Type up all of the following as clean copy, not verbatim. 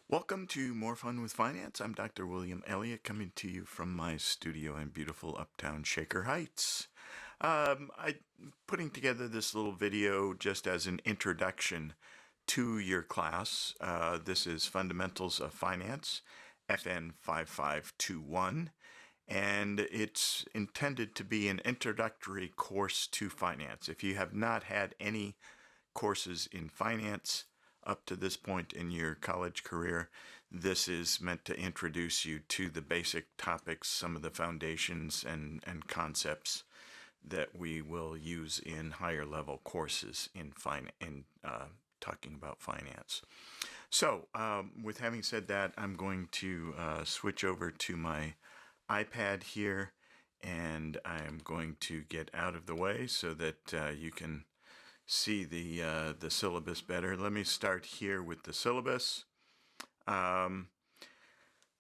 Welcome to More Fun with Finance. I'm Dr. William Elliott coming to you from my studio in beautiful uptown Shaker Heights. I'm putting together this little video just as an introduction to your class. This is Fundamentals of Finance, FN5521, and it's intended to be an introductory course to finance. If you have not had any courses in finance up to this point in your college career, this is meant to introduce you to the basic topics, some of the foundations and concepts that we will use in higher level courses in talking about finance. So with having said that, I'm going to switch over to my iPad here, and I'm going to get out of the way so that you can see the syllabus better. Let me start here with the syllabus.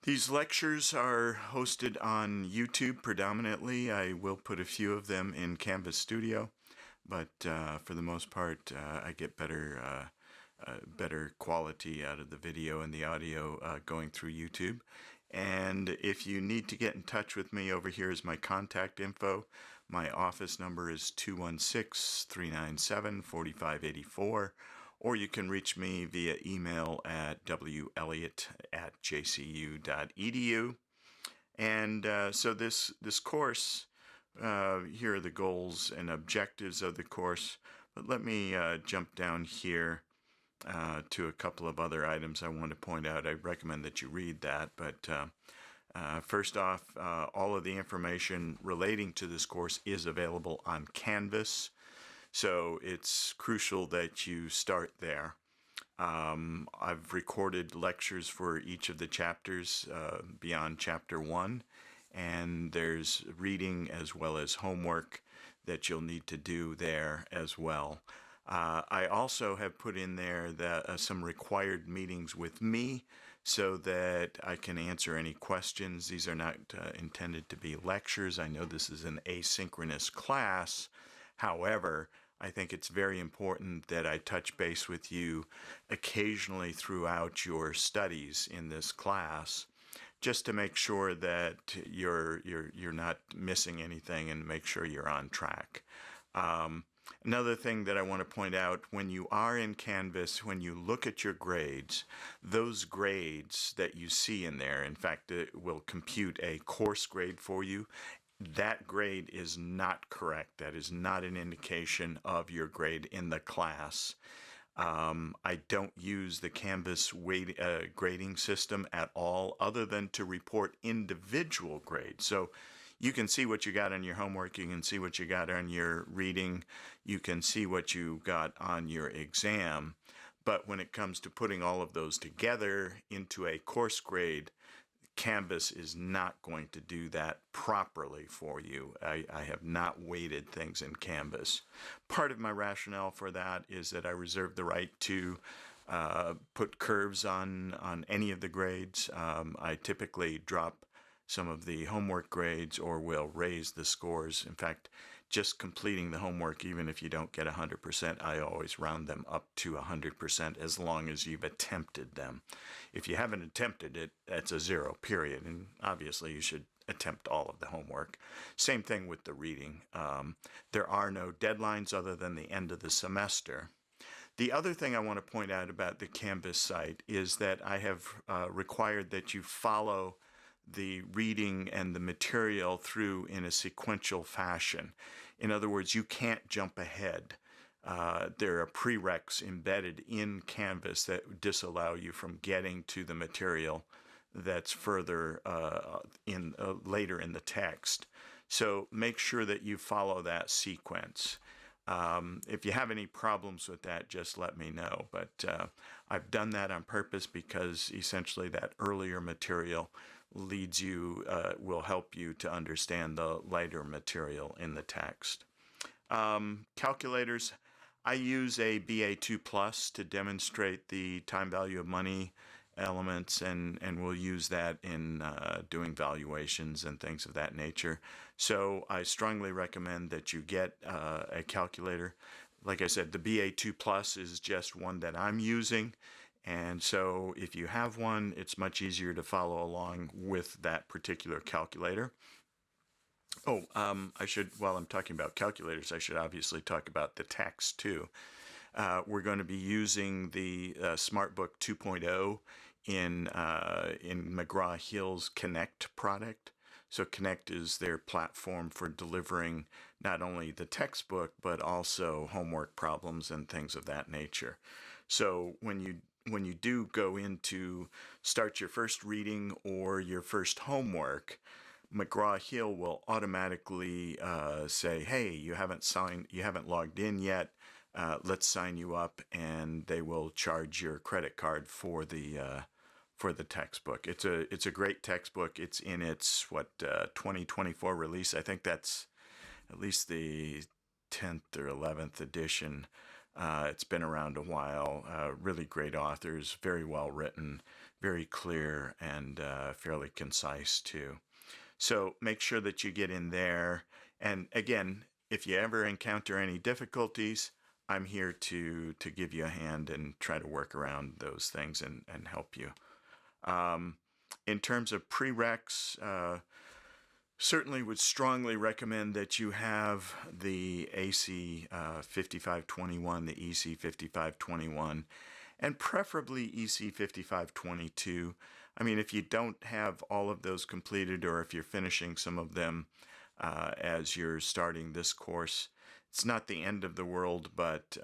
These lectures are hosted on YouTube predominantly. I will put a few of them in Canvas Studio, but for the most part, I get better quality out of the video and the audio going through YouTube. And if you need to get in touch with me, over here is my contact info. My office number is 216-397-4584, or you can reach me via email at welliott@jcu.edu. And so this course, here are the goals and objectives of the course. But let me jump down here to a couple of other items I want to point out. I recommend that you read that, but first off, all of the information relating to this course is available on Canvas, so it's crucial that you start there. I've recorded lectures for each of the chapters beyond Chapter 1, and there's reading as well as homework that you'll need to do there as well. I also have put in there some required meetings with me so that I can answer any questions. These are not intended to be lectures. I know this is an asynchronous class. However, I think it's very important that I touch base with you occasionally throughout your studies in this class, just to make sure that you're not missing anything and make sure you're on track. Another thing that I want to point out, when you are in Canvas, when you look at your grades, those grades that you see in there, in fact, it will compute a course grade for you. That grade is not correct. That is not an indication of your grade in the class. I don't use the Canvas grading system at all, other than to report individual grades. So you can see what you got on your homework, you can see what you got on your reading, you can see what you got on your exam, but when it comes to putting all of those together into a course grade, Canvas is not going to do that properly for you. I have not weighted things in Canvas. Part of my rationale for that is that I reserve the right to put curves on any of the grades. I typically drop some of the homework grades or will raise the scores. In fact, just completing the homework, even if you don't get 100%, I always round them up to 100% as long as you've attempted them. If you haven't attempted it, that's a 0, period. And obviously you should attempt all of the homework. Same thing with the reading. There are no deadlines other than the end of the semester. The other thing I want to point out about the Canvas site is that I have required that you follow the reading and the material through in a sequential fashion. In other words, you can't jump ahead. There are prereqs embedded in Canvas that disallow you from getting to the material that's further later in the text. So make sure that you follow that sequence. If you have any problems with that, just let me know. But I've done that on purpose because essentially that earlier material will help you to understand the lighter material in the text. Calculators, I use a BA2 Plus to demonstrate the time value of money elements, and we'll use that in doing valuations and things of that nature. So I strongly recommend that you get a calculator. Like I said, the BA2 Plus is just one that I'm using, And so if you have one, it's much easier to follow along with that particular calculator. Oh, while I'm talking about calculators, I should obviously talk about the text too. We're going to be using the SmartBook 2.0 in McGraw-Hill's Connect product. So Connect is their platform for delivering not only the textbook, but also homework problems and things of that nature. So when you do go in to start your first reading or your first homework, McGraw-Hill will automatically say, "Hey, you haven't logged in yet. Let's sign you up," and they will charge your credit card for the textbook. It's a great textbook. It's in its 2024 release. I think that's at least the 10th or 11th edition. It's been around a while. Really great authors, very well written, very clear, and fairly concise too. So make sure that you get in there. And again, if you ever encounter any difficulties, I'm here to give you a hand and try to work around those things and help you. In terms of prereqs, certainly would strongly recommend that you have the AC 5521, the EC 5521, and preferably EC 5522. I mean, if you don't have all of those completed, or if you're finishing some of them as you're starting this course, it's not the end of the world, but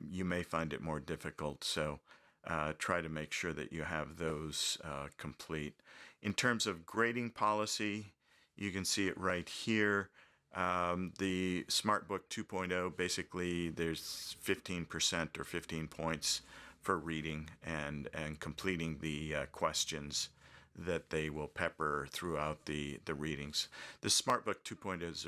you may find it more difficult. So try to make sure that you have those complete. In terms of grading policy, you can see it right here. The SmartBook 2.0, basically there's 15% or 15 points for reading and completing the questions that they will pepper throughout the readings. The SmartBook 2.0 is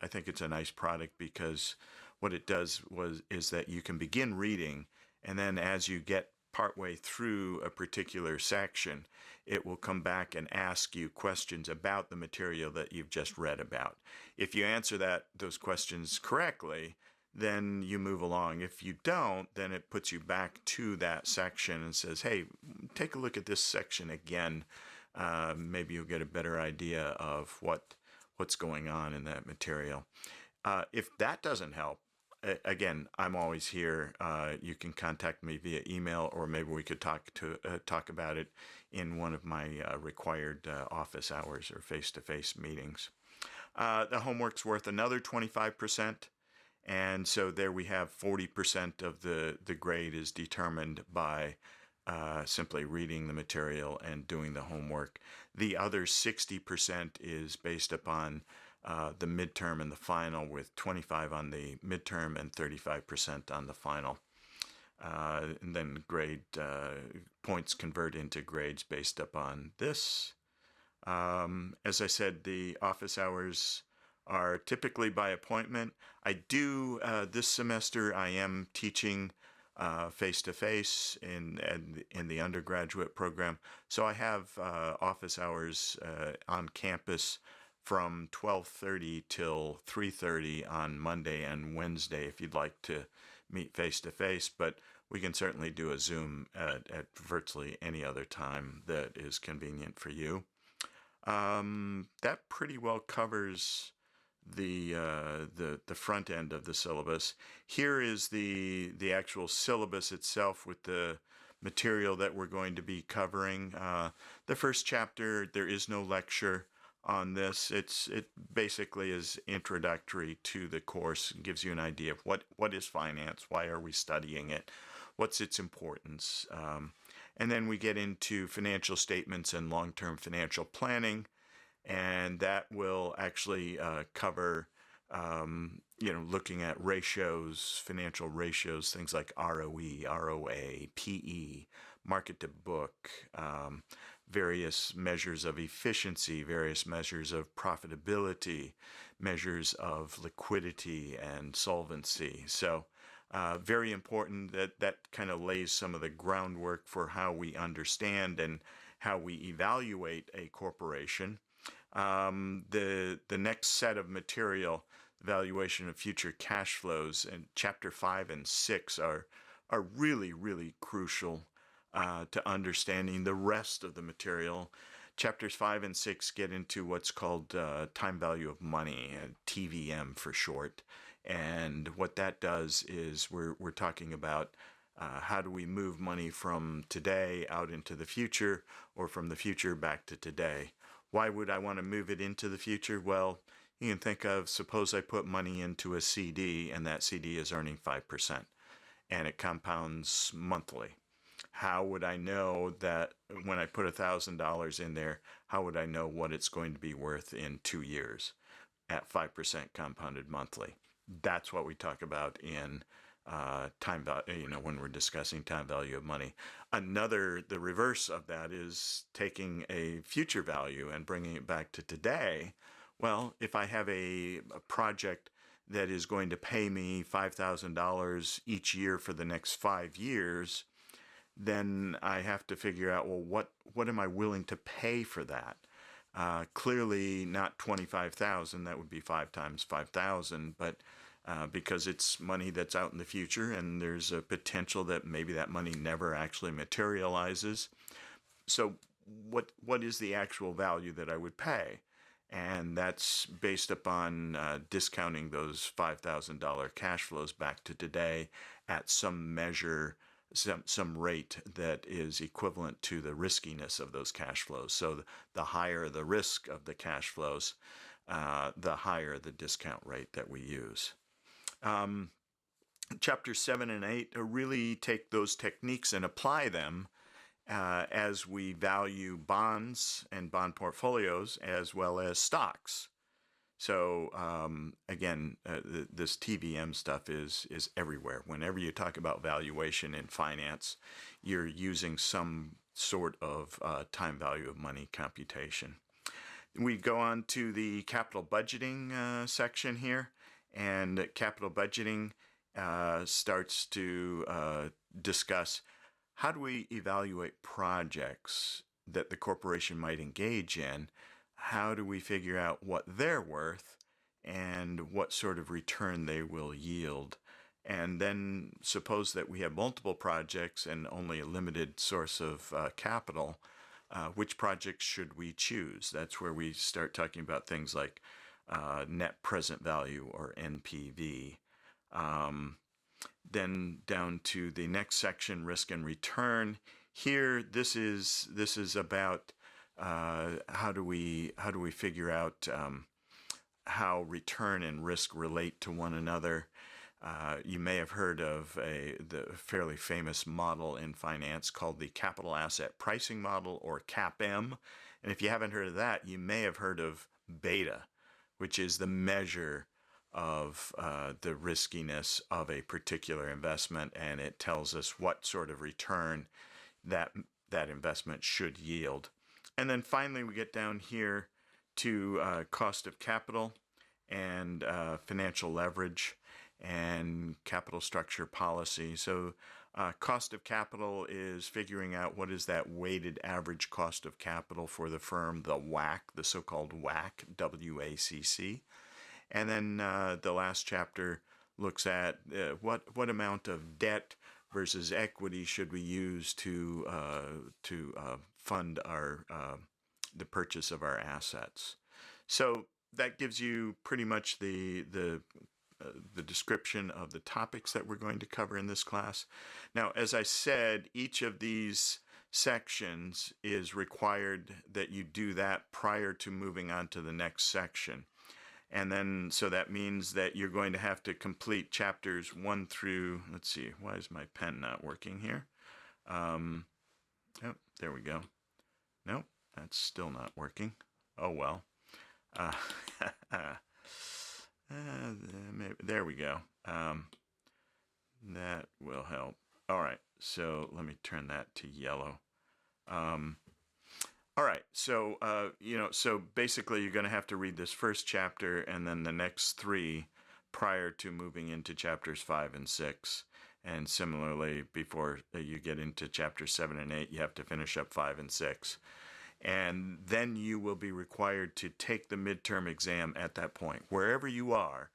I think it's a nice product, because what it does is that you can begin reading, and then as you get partway through a particular section, it will come back and ask you questions about the material that you've just read about. If you answer those questions correctly, then you move along. If you don't, then it puts you back to that section and says, "Hey, take a look at this section again." Maybe you'll get a better idea of what's going on in that material. If that doesn't help, again, I'm always here. You can contact me via email, or maybe we could talk about it in one of my required office hours or face-to-face meetings. The homework's worth another 25%, and so there we have 40% of the grade is determined by simply reading the material and doing the homework. The other 60% is based upon the midterm and the final, with 25 on the midterm and 35% on the final. And then grade points convert into grades based upon this. As I said, the office hours are typically by appointment. This semester I am teaching face-to-face in the undergraduate program. So I have office hours on campus from 12:30 till 3:30 on Monday and Wednesday if you'd like to meet face-to-face, but we can certainly do a Zoom at virtually any other time that is convenient for you. That pretty well covers the front end of the syllabus. Here is the actual syllabus itself with the material that we're going to be covering. The first chapter, there is no lecture on this. It basically is introductory to the course. It gives you an idea of what is finance, why are we studying it, what's its importance, and then we get into financial statements and long-term financial planning, and that will actually cover looking at ratios, financial ratios, things like ROE, ROA, PE, market to book, various measures of efficiency, various measures of profitability, measures of liquidity and solvency. So very important. That kind of lays some of the groundwork for how we understand and how we evaluate a corporation. The next set of material, evaluation of future cash flows, and chapter 5 and 6 are really, really crucial. to understanding the rest of the material. Chapters 5 and 6 get into what's called time value of money, TVM for short. And what that does is we're talking about how do we move money from today out into the future, or from the future back to today. Why would I want to move it into the future? Well, you can think of, suppose I put money into a CD and that CD is earning 5% and it compounds monthly. How would I know that when I put $1,000 in there, how would I know what it's going to be worth in 2 years at 5% compounded monthly? That's what we talk about in time value, when we're discussing time value of money. The reverse of that is taking a future value and bringing it back to today. Well, if I have a project that is going to pay me $5,000 each year for the next 5 years, then I have to figure out, well, what am I willing to pay for that? Clearly not 25,000. That would be 5 times 5,000, but because it's money that's out in the future, and there's a potential that maybe that money never actually materializes. So what is the actual value that I would pay? And that's based upon discounting those $5,000 cash flows back to today at some measure, some rate that is equivalent to the riskiness of those cash flows. So the higher the risk of the cash flows, the higher the discount rate that we use. Chapters 7 and 8 really take those techniques and apply them as we value bonds and bond portfolios as well as stocks. So again, this TVM stuff is everywhere. Whenever you talk about valuation in finance, you're using some sort of time value of money computation. We go on to the capital budgeting section here, and capital budgeting starts to discuss how do we evaluate projects that the corporation might engage in. How do we figure out what they're worth and what sort of return they will yield? And then suppose that we have multiple projects and only a limited source of capital. Which projects should we choose? That's where we start talking about things like net present value, or NPV. Then down to the next section, risk and return. Here, this is about how do we figure out how return and risk relate to one another. You may have heard of the fairly famous model in finance called the capital asset pricing model, or CAPM. And if you haven't heard of that, you may have heard of beta, which is the measure of the riskiness of a particular investment, and it tells us what sort of return that investment should yield. And then finally, we get down here to cost of capital and financial leverage and capital structure policy. So cost of capital is figuring out what is that weighted average cost of capital for the firm, the WACC, the so-called WACC, W-A-C-C. And then the last chapter looks at what amount of debt versus equity should we use to fund our the purchase of our assets. So that gives you pretty much the description of the topics that we're going to cover in this class. Now, as I said, each of these sections is required that you do that prior to moving on to the next section. And then, so that means that you're going to have to complete chapters 1 through, let's see, why is my pen not working here? Oh, there we go. Nope, that's still not working. Oh, well. There we go. That will help. All right, so let me turn that to yellow. All right, so so basically you're going to have to read this first chapter and then the next 3 prior to moving into chapters 5 and 6. And similarly, before you get into chapters 7 and 8, you have to finish up 5 and 6. And then you will be required to take the midterm exam at that point. Wherever you are,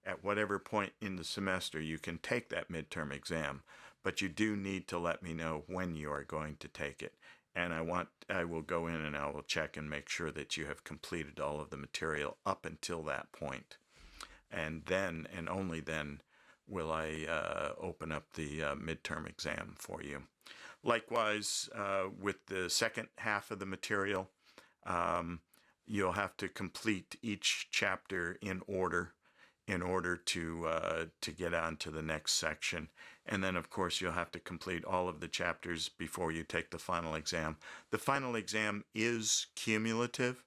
at whatever point in the semester, you can take that midterm exam. but you do need to let me know when you are going to take it. And I will go in and I will check and make sure that you have completed all of the material up until that point. And then, and only then, will I open up the midterm exam for you. Likewise, with the second half of the material, you'll have to complete each chapter in order to get on to the next section. And then, of course, you'll have to complete all of the chapters before you take the final exam. The final exam is cumulative,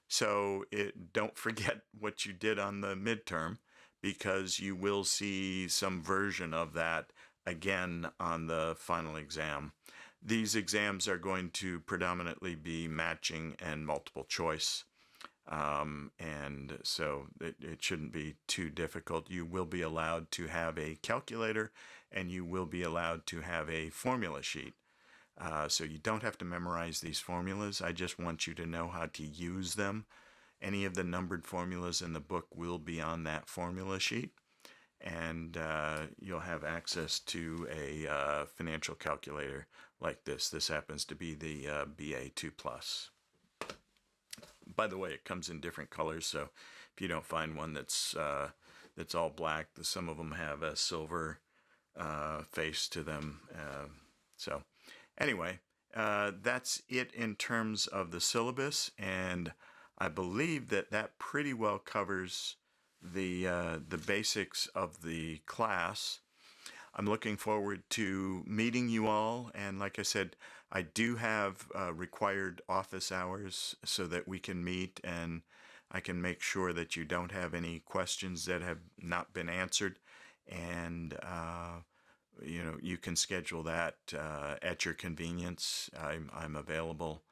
so don't forget what you did on the midterm, because you will see some version of that again on the final exam. These exams are going to predominantly be matching and multiple choice. And so it shouldn't be too difficult. You will be allowed to have a calculator, and you will be allowed to have a formula sheet. So you don't have to memorize these formulas. I just want you to know how to use them. Any of the numbered formulas in the book will be on that formula sheet, and you'll have access to a financial calculator like this. This happens to be the BA2+. By the way, it comes in different colors, so if you don't find one that's all black, some of them have a silver face to them. So anyway, that's it in terms of the syllabus, and I believe that pretty well covers the basics of the class. I'm looking forward to meeting you all, and like I said, I do have required office hours so that we can meet and I can make sure that you don't have any questions that have not been answered, and you can schedule that at your convenience. I'm available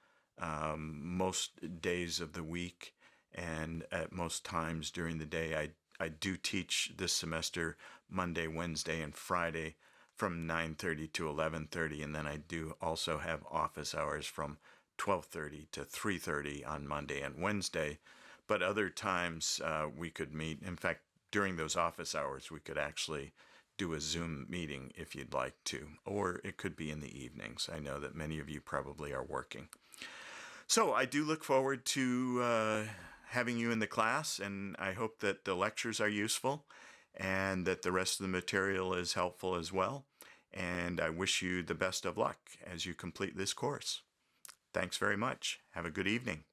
most days of the week, and at most times during the day. I do teach this semester Monday, Wednesday, and Friday from 9:30 to 11:30, and then I do also have office hours from 12:30 to 3:30 on Monday and Wednesday. But other times we could meet. In fact, during those office hours, we could actually do a Zoom meeting if you'd like to, or it could be in the evenings. I know that many of you probably are working. So I do look forward to having you in the class, and I hope that the lectures are useful and that the rest of the material is helpful as well. And I wish you the best of luck as you complete this course. Thanks very much. Have a good evening.